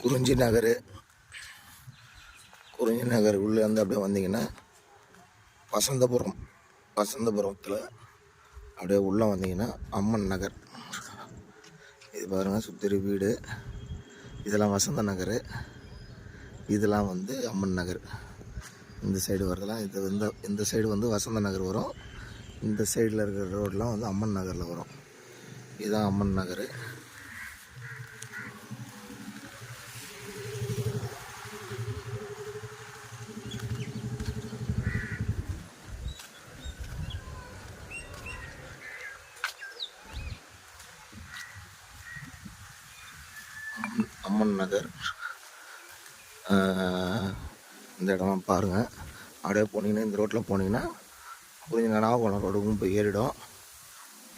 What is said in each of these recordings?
குறிஞ்சி நகர். குறிஞ்சி நகர் உள்ளே வந்து அப்படியே வந்தீங்கன்னா வசந்தபுரத்தில் அப்படியே உள்ளே வந்தீங்கன்னா அம்மன் நகர். இது பாருங்கள், சுற்றி வீடு. இதெல்லாம் வசந்த நகர், இதெல்லாம் வந்து அம்மன் நகர். இந்த சைடு வரதெல்லாம் இது வந்து இந்த சைடு வந்து வசந்த நகர் வரும். இந்த சைடில் இருக்கிற ரோடெலாம் வந்து அம்மன் நகரில் வரும். இதுதான் அம்மன் நகர். அம்மன் நகர் இந்த இடம்லாம் பாருங்கள். அப்படியே போனீங்கன்னா இந்த ரோட்டில் போனீங்கன்னா கொஞ்சம் நாகப்பட்டினம் ரோடுக்கும் போய் ஏறிடும்.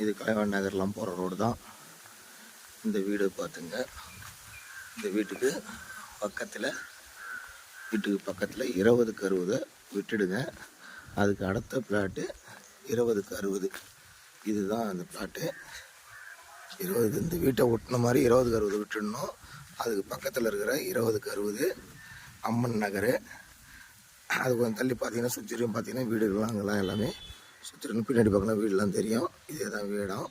இது கலைவாணி நகர்லாம் போகிற ரோடு தான். இந்த வீடு பார்த்துங்க. இந்த வீட்டுக்கு பக்கத்தில் 20க்கு 60 விட்டுடுங்க. அதுக்கு அடுத்த பிளாட்டு 20க்கு 60. இதுதான் அந்த பிளாட்டு 20. இந்த வீட்டை ஒட்டின மாதிரி 20க்கு 60 விட்டுடணும். அதுக்கு பக்கத்தில் இருக்கிற 20க்கு 60 அம்மன் நகர். அது கொஞ்சம் தள்ளி பார்த்தீங்கன்னா சுற்றிலும் பார்த்தீங்கன்னா வீடுகள்லாம் அங்கெல்லாம் எல்லாமே சுற்றிலும் பின்னாடி பக்கம் வீடெலாம் தெரியும். இதே தான் வீடம்.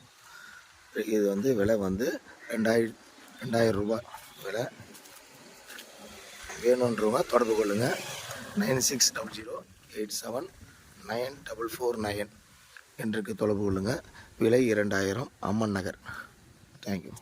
இது வந்து விலை வந்து 2000 ரூபாய் விலை. வேணுன்றவங்க தொடர்பு கொள்ளுங்கள். 9600879449 என்றுக்கு தொடர்பு கொள்ளுங்கள். விலை 2000. அம்மன் நகர். தேங்க்யூ.